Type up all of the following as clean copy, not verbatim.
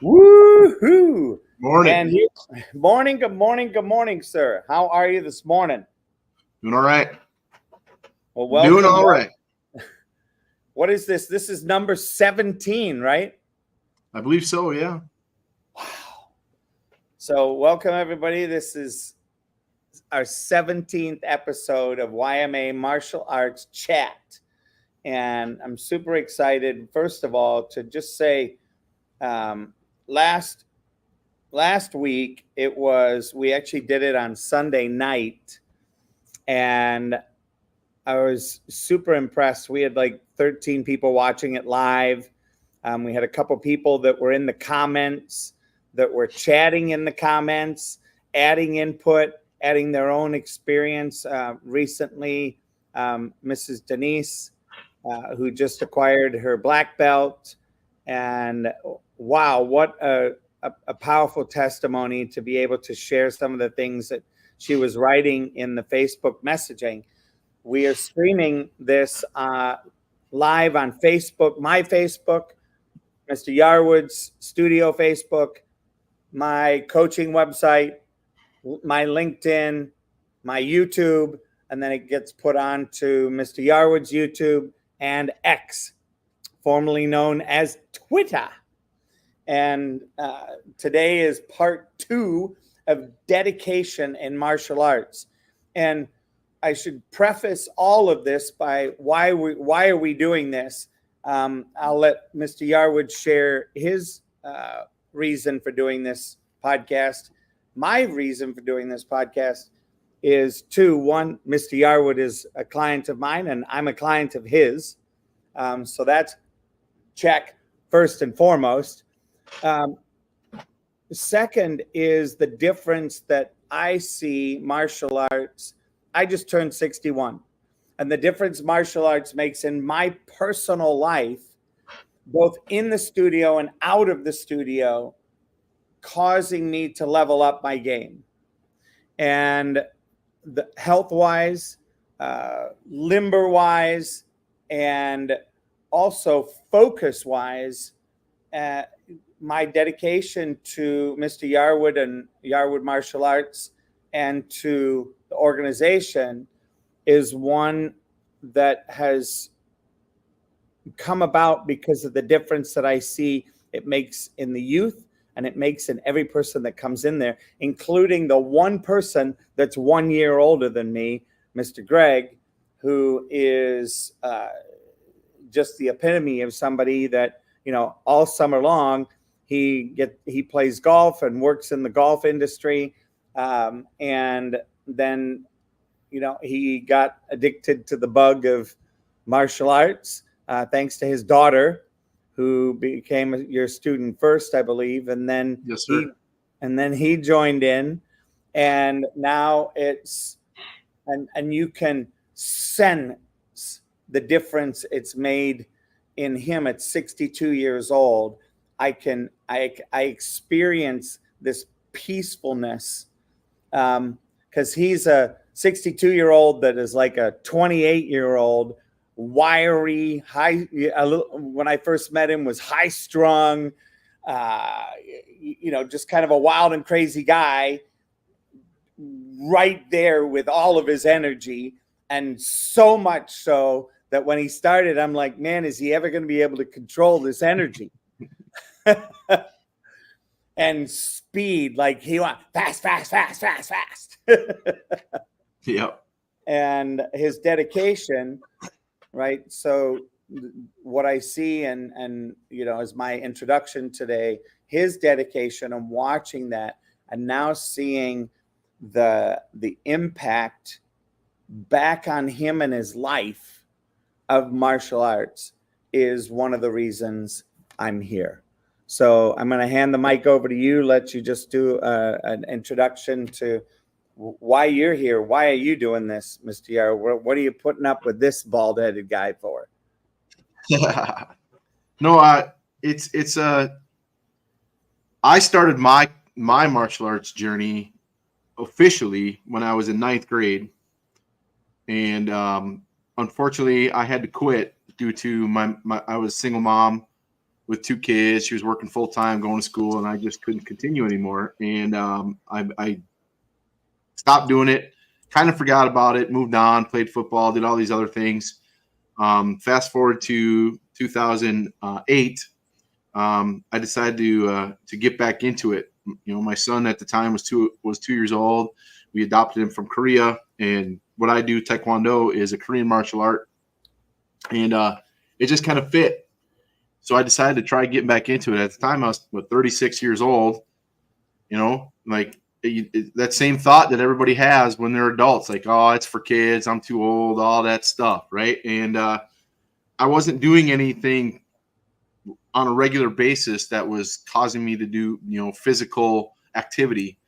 Woohoo! Morning. And you, good morning, sir. How are you this morning? Doing all right. Well, Doing welcome. all right. What is this? This is number 17, right? I believe so, yeah. Wow. So, welcome, everybody. This is our 17th episode of YMA Martial Arts Chat. And I'm super excited, first of all, to just say last week we actually did it on Sunday night, and I was super impressed. We had like 13 people watching it live. We had a couple people that were in the comments, that were chatting in the comments, adding input, adding their own experience. Recently, Mrs. Denise, who just acquired her black belt. And wow, what a powerful testimony to be able to share some of the things that she was writing in the Facebook messaging. We are streaming this live on Facebook, my Facebook, Mr. Yarwood's studio Facebook, my coaching website, my LinkedIn, my YouTube, and then it gets put on to Mr. Yarwood's YouTube and X, formerly known as Twitter. And today is part 2 of dedication in martial arts. And I should preface all of this by why are we doing this? I'll let Mr. Yarwood share his reason for doing this podcast. My reason for doing this podcast is two. One, Mr. Yarwood is a client of mine, and I'm a client of his. So that's check first and foremost. Second is the difference that I see martial arts. I just turned 61, and the difference martial arts makes in my personal life, both in the studio and out of the studio, causing me to level up my game. And the health-wise, limber-wise, and also focus-wise, my dedication to Mr. Yarwood and Yarwood Martial Arts and to the organization is one that has come about because of the difference that I see it makes in the youth, and it makes in every person that comes in there, including the one person that's 1 year older than me, Mr. Greg, who is just the epitome of somebody that, you know, all summer long he plays golf and works in the golf industry, and then, you know, he got addicted to the bug of martial arts, thanks to his daughter, who became your student first, I believe, and then Yes, sir. he joined in, and now it's and you can sense the difference it's made in him at 62 years old. I experience this peacefulness, because he's a 62-year-old that is like a 28-year-old, wiry, high. When I first met him, was high strung, just kind of a wild and crazy guy, right there with all of his energy, and so much so that when he started, I'm like, man, is he ever going to be able to control this energy? And speed, like he went fast. Yep. And his dedication, right? So what I see, and as my introduction today, his dedication, and watching that, and now seeing the impact back on him and his life of martial arts is one of the reasons I'm here. So I'm going to hand the mic over to you, let you just do an introduction to why you're here. Why are you doing this, Mr. Yar? What are you putting up with this bald-headed guy for? No, I started my martial arts journey officially when I was in 9th grade, and unfortunately, I had to quit due to my I was a single mom with 2 kids. She was working full time, going to school, and I just couldn't continue anymore. And I stopped doing it, kind of forgot about it, moved on, played football, did all these other things. Fast forward to 2008, I decided to get back into it. You know, my son at the time was 2 years old. We adopted him from Korea, and what I do, Taekwondo, is a Korean martial art, and it just kind of fit. So I decided to try getting back into it. At the time, I was 36 years old. You know, like that same thought that everybody has when they're adults, like, oh, it's for kids, I'm too old, all that stuff, right? And I wasn't doing anything on a regular basis that was causing me to do, you know, physical activity.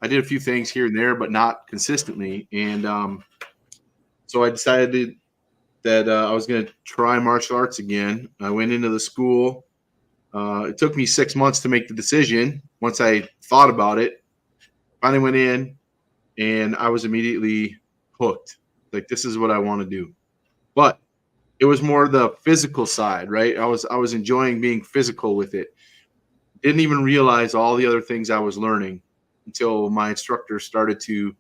I did a few things here and there, but not consistently. And so I decided that I was going to try martial arts again. I went into the school. It took me 6 months to make the decision. Once I thought about it, finally went in, and I was immediately hooked. Like, this is what I want to do. But it was more the physical side, right? I was enjoying being physical with it. Didn't even realize all the other things I was learning until my instructor started to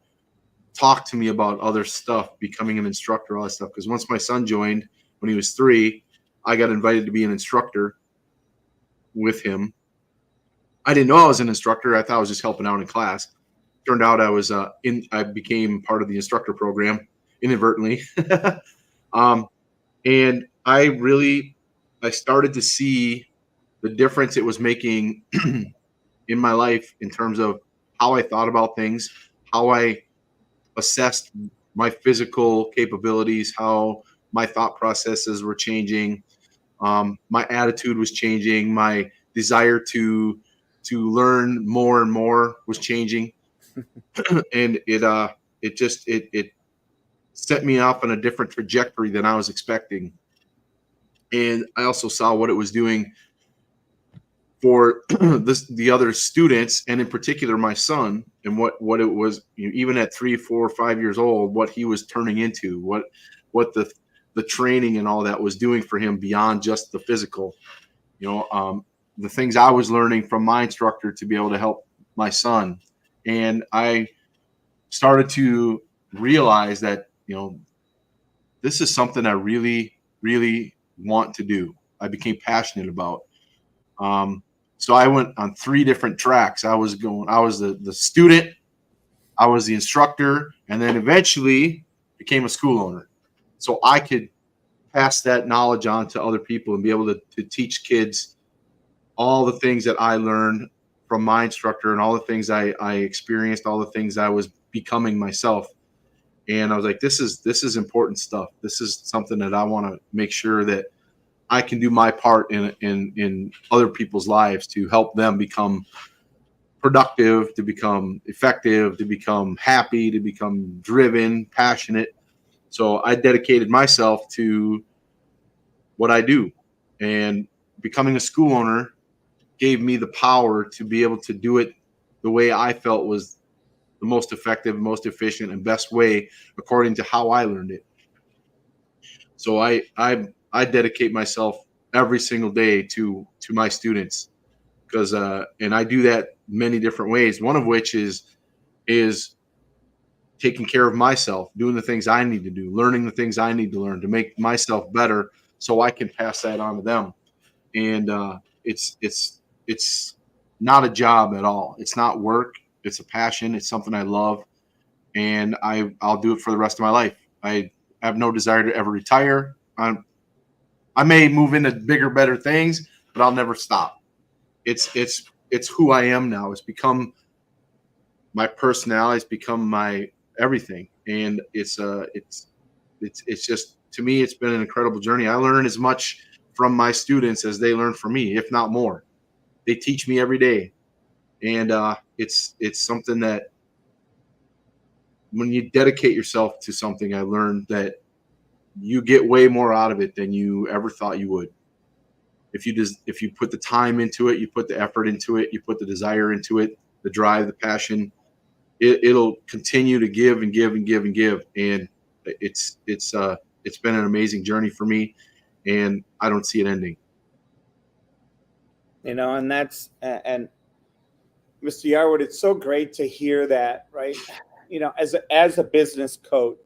talk to me about other stuff, becoming an instructor, all that stuff. Because once my son joined when he was 3, I got invited to be an instructor with him. I didn't know I was an instructor. I thought I was just helping out in class. Turned out I became part of the instructor program inadvertently. And I started to see the difference it was making in my life in terms of how I thought about things, how I assessed my physical capabilities, how my thought processes were changing. My attitude was changing. My desire to learn more and more was changing. And it set me off on a different trajectory than I was expecting. And I also saw what it was doing for the other students, and in particular my son, and what it was, you know, even at 3, 4, 5 years old, what he was turning into, what the training and all that was doing for him beyond just the physical. You know, the things I was learning from my instructor to be able to help my son. And I started to realize that, you know, this is something I really, really want to do. I became passionate about. So I went on 3 different tracks. I was the student, I was the instructor, and then eventually became a school owner. So I could pass that knowledge on to other people and be able to teach kids all the things that I learned from my instructor and all the things I experienced, all the things I was becoming myself. And I was like, this is important stuff. This is something that I want to make sure that I can do my part in other people's lives to help them become productive, to become effective, to become happy, to become driven, passionate. So I dedicated myself to what I do, and becoming a school owner gave me the power to be able to do it the way I felt was the most effective, most efficient, and best way according to how I learned it. So I dedicate myself every single day to my students, because and I do that many different ways. One of which is taking care of myself, doing the things I need to do, learning the things I need to learn to make myself better, so I can pass that on to them. And it's not a job at all. It's not work. It's a passion. It's something I love, and I'll do it for the rest of my life. I have no desire to ever retire. I may move into bigger, better things, but I'll never stop. It's who I am now. It's become my personality. It's become my everything, and it's just, to me, it's been an incredible journey. I learn as much from my students as they learn from me, if not more. They teach me every day, and it's something that when you dedicate yourself to something, I learned that you get way more out of it than you ever thought you would. If you put the time into it, you put the effort into it, you put the desire into it, the drive, the passion, it'll continue to give and give and give and give. And it's been an amazing journey for me, and I don't see it ending. And that's, and Mr. Yarwood, it's so great to hear that, right? As a business coach,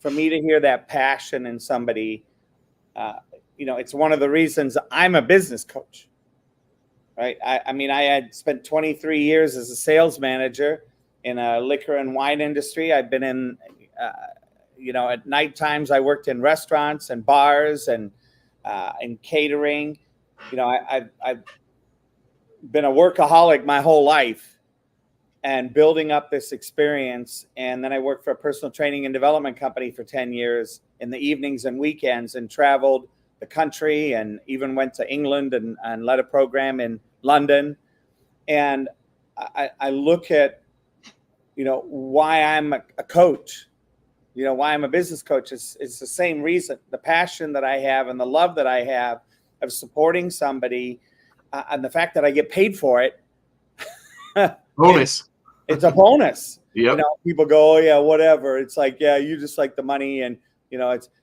for me to hear that passion in somebody, uh, it's one of the reasons I'm a business coach, right? I mean, I had spent 23 years as a sales manager in a liquor and wine industry. I've been in, at night times, I worked in restaurants and bars and in catering. I've been a workaholic my whole life and building up this experience. And then I worked for a personal training and development company for 10 years in the evenings and weekends, and traveled the country and even went to England and led a program in London. And I look at, why I'm a coach, why I'm a business coach. It's the same reason, the passion that I have and the love that I have of supporting somebody, and the fact that I get paid for it. Bonus. It's a bonus. Yep. People go, oh yeah, whatever. It's like, yeah, you just like the money. And,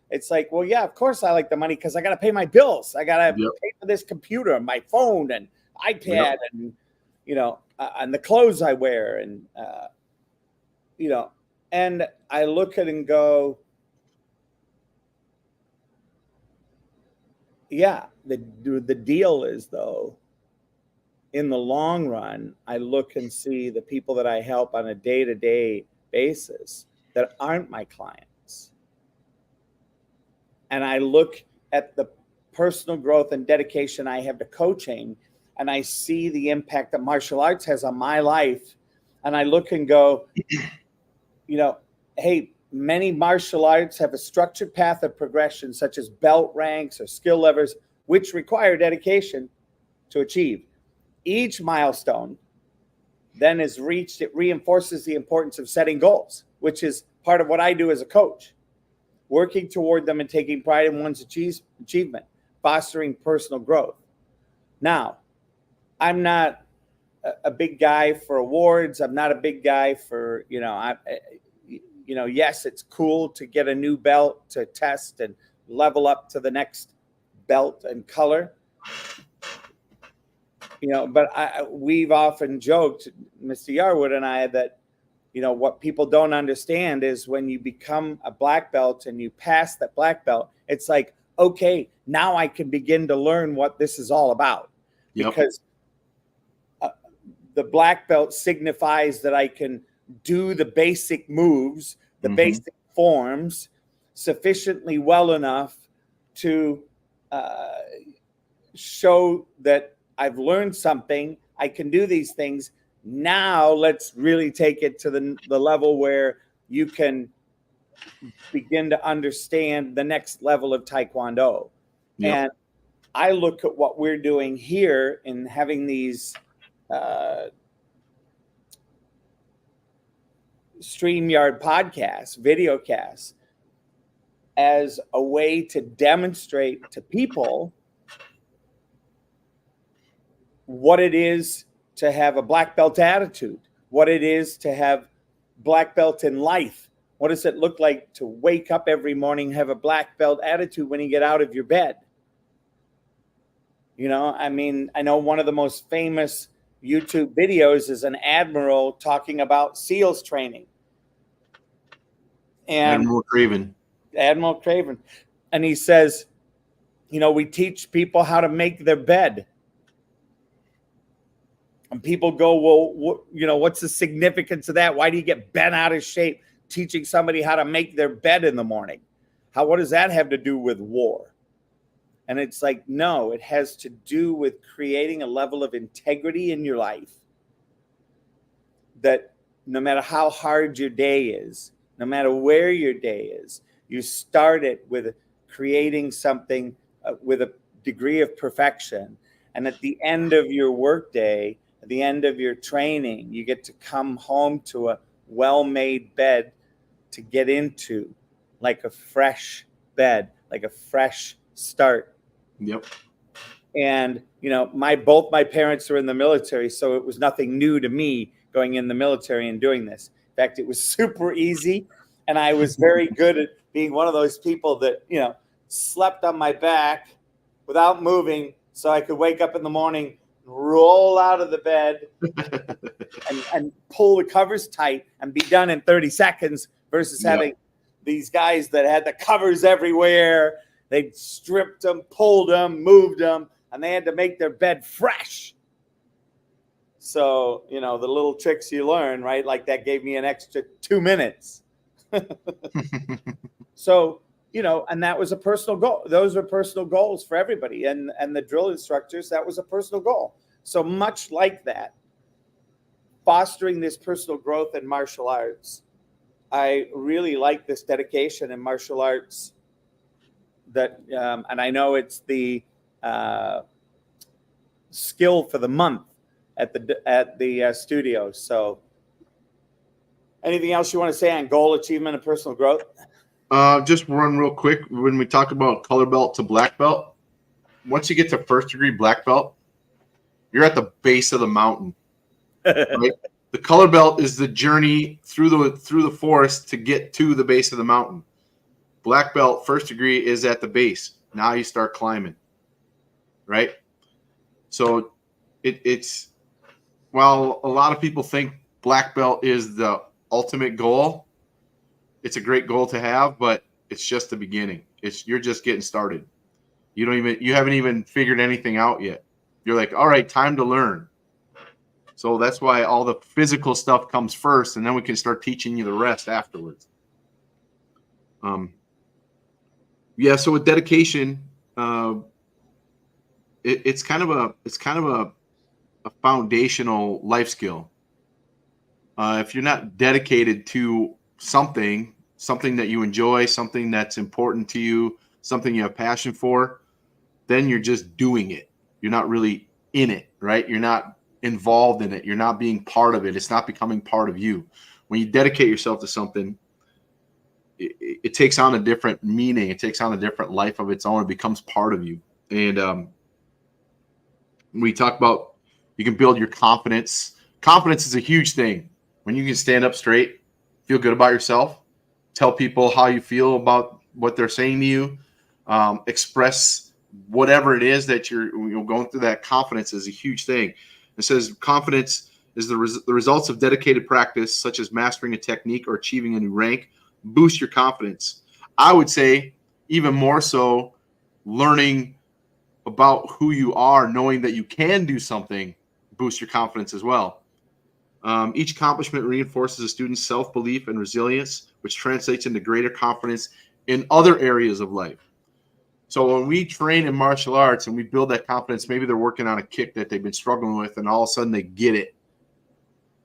it's like, well, yeah, of course I like the money, because I got to pay my bills. I got to pay for this computer, my phone and iPad, and, and the clothes I wear. And, and I look at it and go, yeah, the deal is, though, in the long run, I look and see the people that I help on a day-to-day basis that aren't my clients. And I look at the personal growth and dedication I have to coaching, and I see the impact that martial arts has on my life. And I look and go, hey, many martial arts have a structured path of progression, such as belt ranks or skill levels, which require dedication to achieve. Each milestone then is reached, it reinforces the importance of setting goals, which is part of what I do as a coach, working toward them and taking pride in one's achievement, fostering personal growth. Now, I'm not a big guy for awards. I'm not a big guy for, yes, it's cool to get a new belt to test and level up to the next belt and color. But we've often joked, Mr. Yarwood and I, that, what people don't understand is when you become a black belt and you pass that black belt, it's like, okay, now I can begin to learn what this is all about. Yep. Because the black belt signifies that I can do the basic moves, the basic forms sufficiently well enough to show that I've learned something. I can do these things. Now let's really take it to the level where you can begin to understand the next level of Taekwondo. Yep. And I look at what we're doing here in having these StreamYard podcasts, video casts, as a way to demonstrate to people what it is to have a black belt attitude, what it is to have black belt in life. What does it look like to wake up every morning, have a black belt attitude when you get out of your bed? I know one of the most famous YouTube videos is an admiral talking about SEALs training. And Admiral Craven. And he says, we teach people how to make their bed. And people go, well, what's the significance of that? Why do you get bent out of shape teaching somebody how to make their bed in the morning? What does that have to do with war? And it's like, no, it has to do with creating a level of integrity in your life that no matter how hard your day is, no matter where your day is, you start it with creating something with a degree of perfection. And at the end of your workday, at the end of your training, you get to come home to a well-made bed to get into, like a fresh bed, like a fresh start. Yep. And, both my parents were in the military, so it was nothing new to me going in the military and doing this. In fact, it was super easy. And I was very good at being one of those people that, slept on my back without moving so I could wake up in the morning, roll out of the bed, and pull the covers tight and be done in 30 seconds versus having these guys that had the covers everywhere. They stripped them, pulled them, moved them, and they had to make their bed fresh. So, the little tricks you learn, right? Like that gave me an extra 2 minutes. So, and that was a personal goal. Those are personal goals for everybody. And the drill instructors, that was a personal goal. So much like that, fostering this personal growth in martial arts, I really like this dedication in martial arts that, and I know it's the skill for the month at the studio. So anything else you want to say on goal achievement and personal growth? Just run real quick. When we talk about color belt to black belt, once you get to first degree black belt, you're at the base of the mountain. Right? The color belt is the journey through the forest to get to the base of the mountain. Black belt first degree is at the base. Now you start climbing. Right? So it's while a lot of people think black belt is the ultimate goal, it's a great goal to have, but it's just the beginning. You're just getting started. You haven't even figured anything out yet. You're like, all right, time to learn. So that's why all the physical stuff comes first, and then we can start teaching you the rest afterwards. So with dedication, it's kind of a foundational life skill. If you're not dedicated to something that you enjoy, something that's important to you, something you have passion for, then you're just doing it. You're not really in it, right? You're not involved in it. You're not being part of it. It's not becoming part of you. When you dedicate yourself to something, it takes on a different meaning. It takes on a different life of its own. It becomes part of you. And we talk about you can build your confidence. Confidence is a huge thing. When you can stand up straight, feel good about yourself, tell people how you feel about what they're saying to you, express whatever it is that you're going through. That confidence is a huge thing. It says confidence is the results of dedicated practice, such as mastering a technique or achieving a new rank, boost your confidence. I would say even more so, learning about who you are, knowing that you can do something, boosts your confidence as well. Each accomplishment reinforces a student's self-belief and resilience, which translates into greater confidence in other areas of life. So when we train in martial arts and we build that confidence, maybe they're working on a kick that they've been struggling with, and all of a sudden they get it.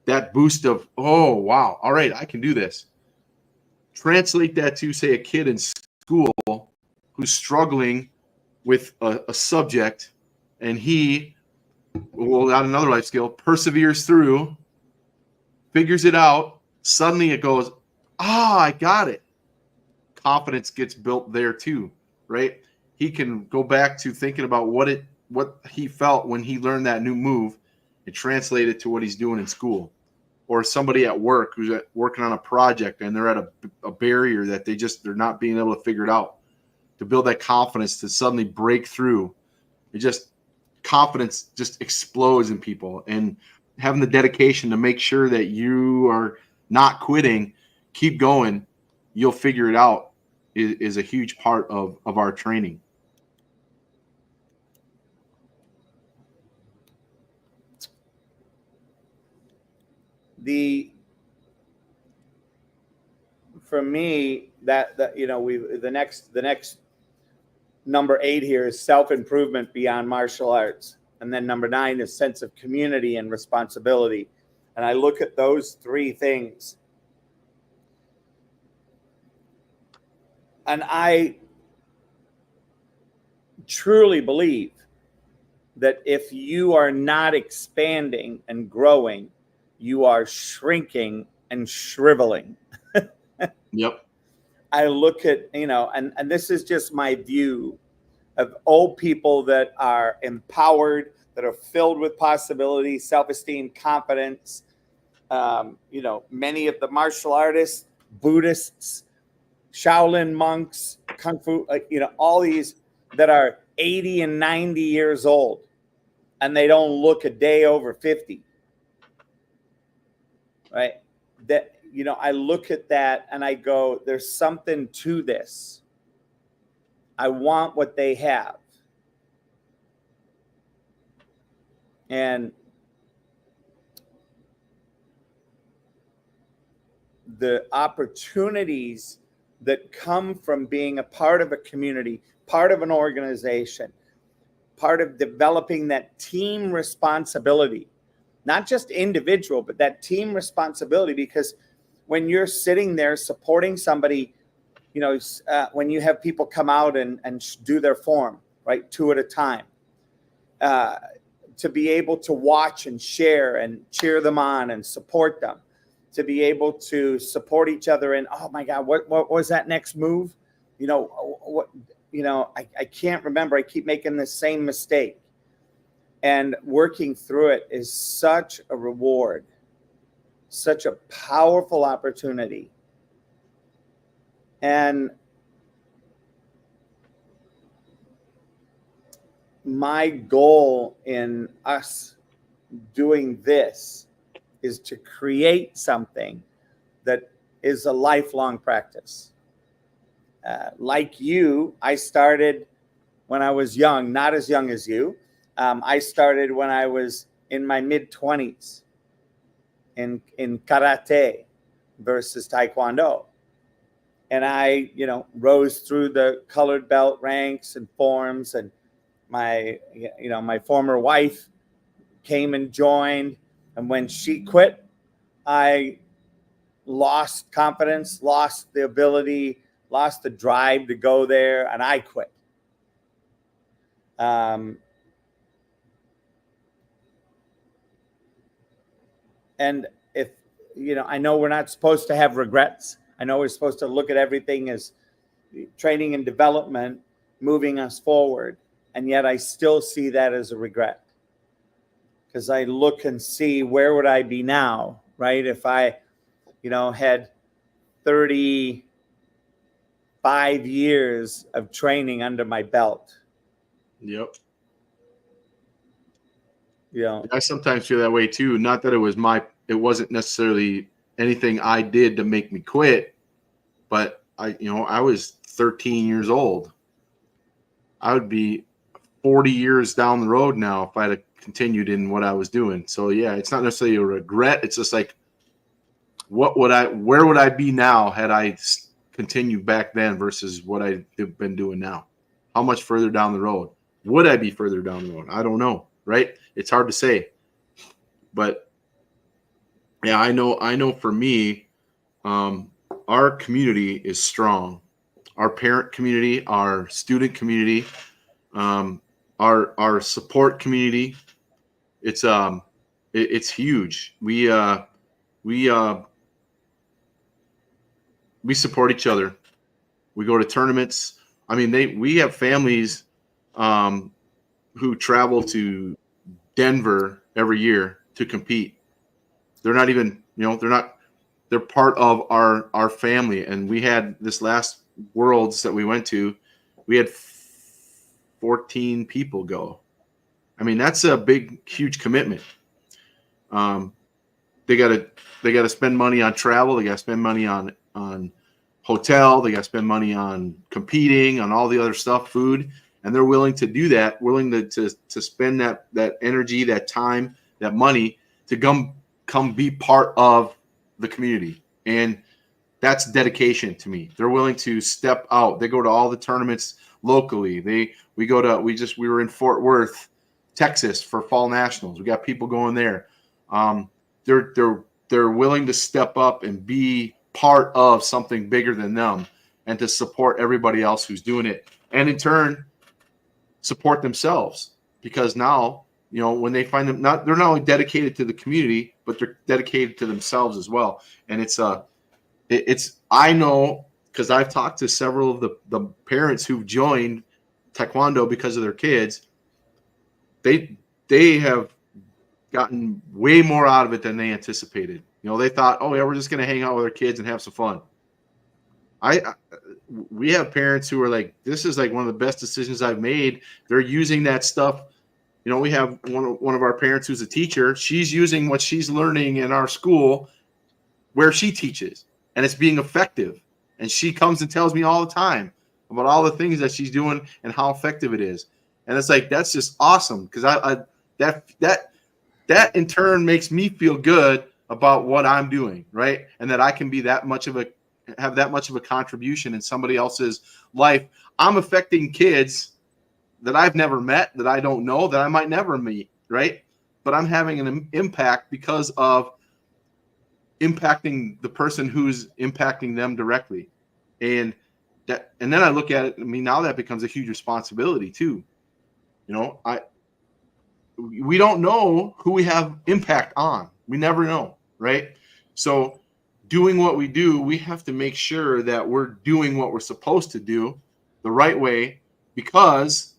That boost of, oh, wow, all right, I can do this. Translate that to, say, a kid in school who's struggling with a subject, and he, got another life skill, perseveres through, figures it out. Suddenly it goes, I got it. Confidence gets built there too, right? He can go back to thinking about what he felt when he learned that new move and translate it to what he's doing in school. Or somebody at work who's working on a project and they're at a barrier that they're not being able to figure it out. To build that confidence to suddenly break through, confidence just explodes in people. And having the dedication to make sure that you are not quitting, keep going, you'll figure it out, is a huge part of our training. For me, the next number 8 here is self-improvement beyond martial arts. And then number 9 is sense of community and responsibility. And I look at those 3 things, and I truly believe that if you are not expanding and growing, you are shrinking and shriveling. Yep. I look at, and this is just my view of old people that are empowered, that are filled with possibility, self-esteem, confidence. Many of the martial artists, Buddhists, Shaolin monks, Kung Fu, all these that are 80 and 90 years old, and they don't look a day over 50. Right? That, I look at that and I go, there's something to this. I want what they have. And the opportunities that come from being a part of a community, part of an organization, part of developing that team responsibility, not just individual, but that team responsibility. Because when you're sitting there supporting somebody, when you have people come out and do their form, right, 2 at a time, to be able to watch and share and cheer them on and support them, to be able to support each other in, oh my God, what was that next move? I can't remember. I keep making the same mistake. And working through it is such a reward, such a powerful opportunity. And my goal in us doing this is to create something that is a lifelong practice. Like you, I started when I was young, not as young as you. I started when I was in my mid-20s in karate versus taekwondo. And I, rose through the colored belt ranks and forms, and my former wife came and joined. And when she quit, I lost confidence, lost the ability, lost the drive to go there, and I quit. And if, I know we're not supposed to have regrets. I know we're supposed to look at everything as training and development, moving us forward. And yet I still see that as a regret. Because I look and see, where would I be now, right? If I, had 35 years of training under my belt. Yep. I sometimes feel that way too. Not that it wasn't necessarily anything I did to make me quit, but I was 13 years old. I would be 40 years down the road now if I'd have continued in what I was doing. So yeah, it's not necessarily a regret. It's just like, where would I be now had I continued back then versus what I've been doing now? How much further down the road? Would I be further down the road? I don't know, right? It's hard to say. But yeah, I know for me, our community is strong. Our parent community, our student community, our support community, it's huge. We support each other. We go to tournaments. I mean, we have families who travel to Denver every year to compete. They're not even, they're part of our family. And we had this last Worlds that we went to, we had 14 people go. I mean, that's a huge commitment. They gotta spend money on travel. They gotta spend money on hotel. They gotta spend money on competing, on all the other stuff, food, and they're willing to do that, willing to spend that energy, that time, that money to come be part of the community. And that's dedication to me. They're willing to step out. They go to all the tournaments locally. We were in Fort Worth, Texas for Fall Nationals. We got people going there. They're willing to step up and be part of something bigger than them and to support everybody else who's doing it. And in turn, support themselves, because now, when they find them, they're not only dedicated to the community, but they're dedicated to themselves as well. And I know, because I've talked to several of the parents who've joined Taekwondo because of their kids. They have gotten way more out of it than they anticipated. They thought, oh yeah, we're just going to hang out with our kids and have some fun. We have parents who are like, this is like one of the best decisions I've made. They're using that stuff. You know, we have one of our parents who's a teacher. She's using what she's learning in our school where she teaches, and it's being effective. And she comes and tells me all the time about all the things that she's doing and how effective it is. And it's like, that's just awesome, because that in turn makes me feel good about what I'm doing, right? And that I can be have that much of a contribution in somebody else's life. I'm affecting kids that I've never met, that I don't know, that I might never meet, right? But I'm having an impact because of impacting the person who's impacting them directly. And then I look at it, I mean, now that becomes a huge responsibility too. You know, we don't know who we have impact on. We never know, right? So doing what we do, we have to make sure that we're doing what we're supposed to do the right way, because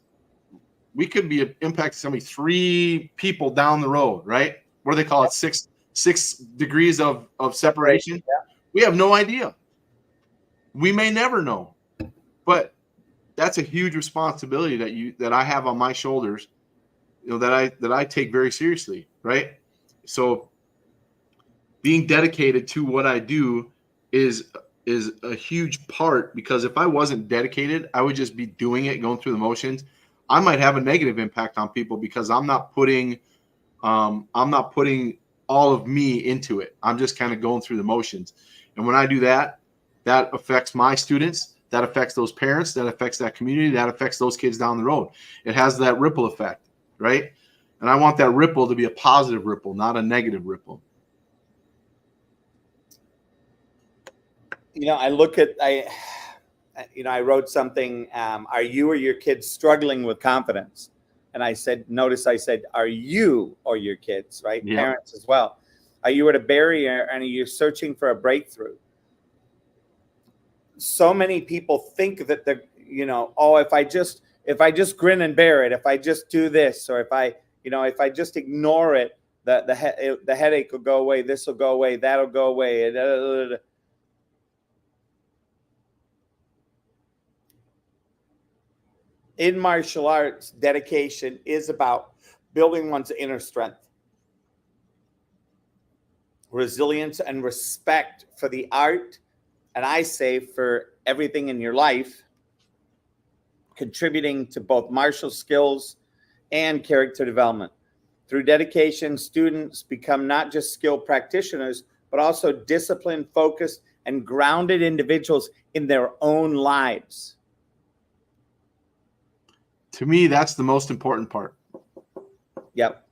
we could be impacting somebody 3 people down the road, right? What do they call it? 6 degrees of separation. Yeah. We have no idea. We may never know, but that's a huge responsibility that I have on my shoulders, you know, that I take very seriously, right? So being dedicated to what I do is a huge part, because if I wasn't dedicated, I would just be doing it, going through the motions. I might have a negative impact on people because I'm not putting all of me into it. I'm just kind of going through the motions. And when I do that, that affects my students, that affects those parents, that affects that community, that affects those kids down the road. It has that ripple effect, right? And I want that ripple to be a positive ripple, not a negative ripple. You know, I wrote something, are you or your kids struggling with confidence? And I said, are you or your kids, right? Yep. Parents as well. Are you at a barrier and are you searching for a breakthrough? So many people think that they're, you know, oh, if I just grin and bear it, if I just do this, or if I just ignore it, the headache will go away, this will go away, that'll go away. In martial arts, dedication is about building one's inner strength, resilience, and respect for the art, and I say for everything in your life, contributing to both martial skills and character development. Through dedication, students become not just skilled practitioners, but also disciplined, focused, and grounded individuals in their own lives. To me, that's the most important part. Yep.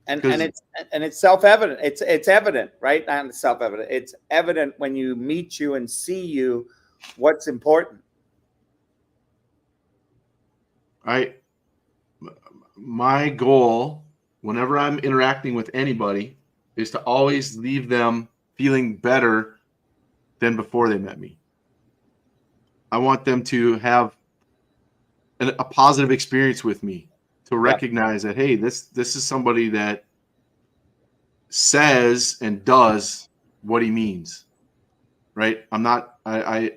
And it's self-evident. It's evident, right? Not self-evident. It's evident when you meet you and see you what's important. My goal whenever I'm interacting with anybody is to always leave them feeling better than before they met me. I want them to have a positive experience with me, to recognize that, hey, this is somebody that says and does what he means, right? I'm not a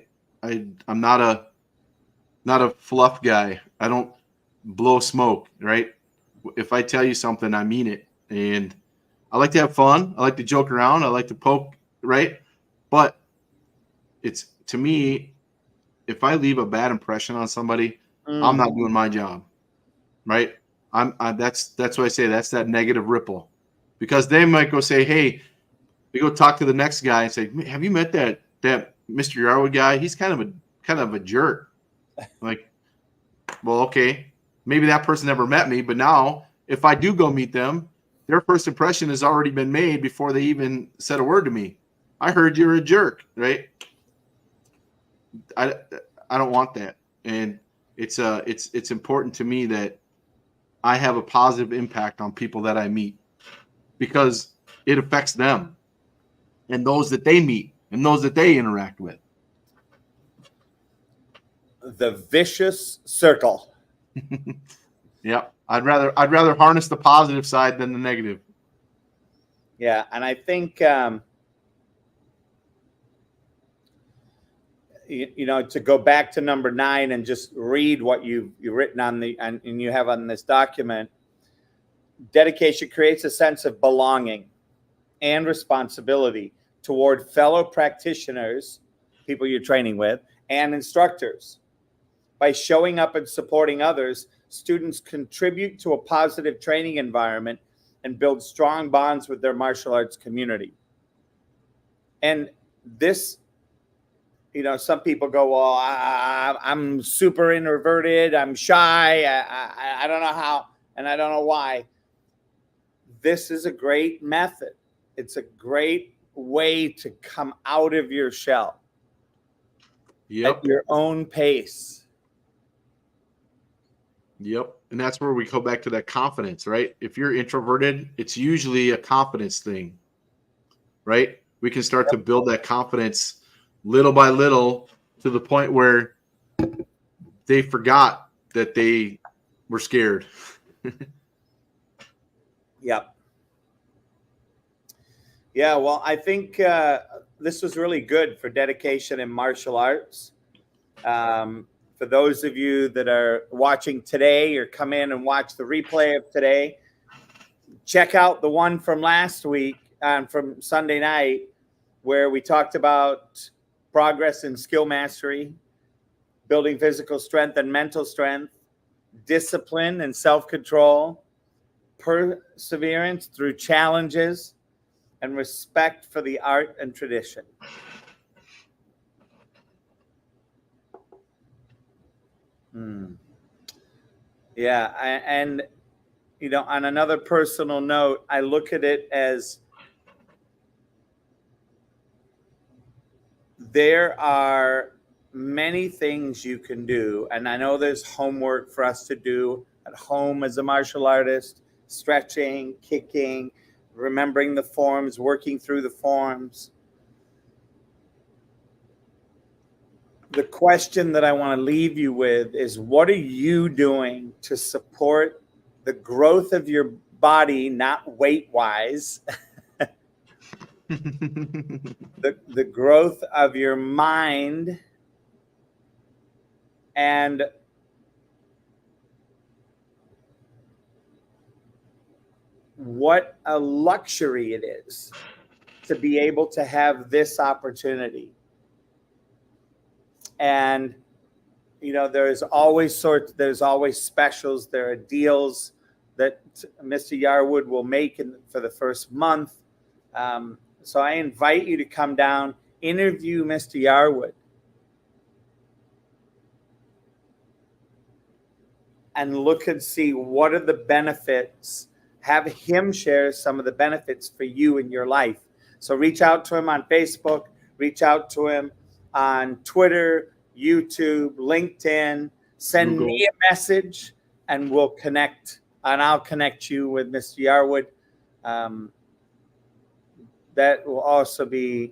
fluff guy. I don't blow smoke, right? If I tell you something, I mean it. And I like to have fun. I like to joke around. I like to poke, right? But it's, to me, if I leave a bad impression on somebody, I'm not doing my job, right? That's what I say. That's that negative ripple, because they might go say, hey, we go talk to the next guy and say, have you met that Mr. Yarwood guy? He's kind of a jerk. Like, well, okay, maybe that person never met me, but now if I do go meet them, their first impression has already been made before they even said a word to me. I heard you're a jerk, right? I don't want that. And it's important to me that I have a positive impact on people that I meet, because it affects them and those that they meet and those that they interact with. The vicious circle. Yeah, I'd rather harness the positive side than the negative. Yeah, and I think to go back to number 9 and just read what you've written on and you have on this document. Dedication creates a sense of belonging and responsibility toward fellow practitioners, people you're training with, and instructors. By showing up and supporting others, students contribute to a positive training environment and build strong bonds with their martial arts community. And this, some people go, well, I'm super introverted, I'm shy, I don't know how, and I don't know why. This is a great method. It's a great way to come out of your shell at your own pace. Yep. And that's where we go back to that confidence, right? If you're introverted, it's usually a confidence thing, right? We can start to build that confidence little by little to the point where they forgot that they were scared. Yep. Yeah, well, I think this was really good for dedication in martial arts. For those of you that are watching today or come in and watch the replay of today, check out the one from last week, from Sunday night, where we talked about progress in skill mastery, building physical strength and mental strength, discipline and self-control, perseverance through challenges, and respect for the art and tradition. Yeah, and on another personal note, I look at it as there are many things you can do, and I know there's homework for us to do at home as a martial artist, stretching, kicking, remembering the forms, working through the forms. The question that I want to leave you with is, what are you doing to support the growth of your body, not weight-wise, the growth of your mind, and what a luxury it is to be able to have this opportunity. And there's always specials, there are deals that Mr. Yarwood will make for the first month. So I invite you to come down, interview Mr. Yarwood, and look and see what are the benefits. Have him share some of the benefits for you in your life. So reach out to him on Facebook, reach out to him on Twitter, YouTube, LinkedIn, send Google. me a message and we'll connect, and I'll connect you with Mr. Yarwood. That will also be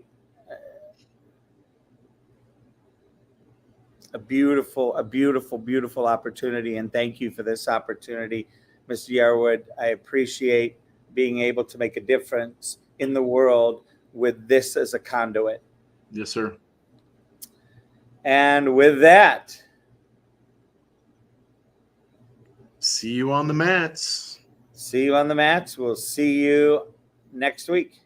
a beautiful opportunity. And thank you for this opportunity, Mr. Yarwood. I appreciate being able to make a difference in the world with this as a conduit. Yes, sir. And with that, see you on the mats. See you on the mats. We'll see you next week.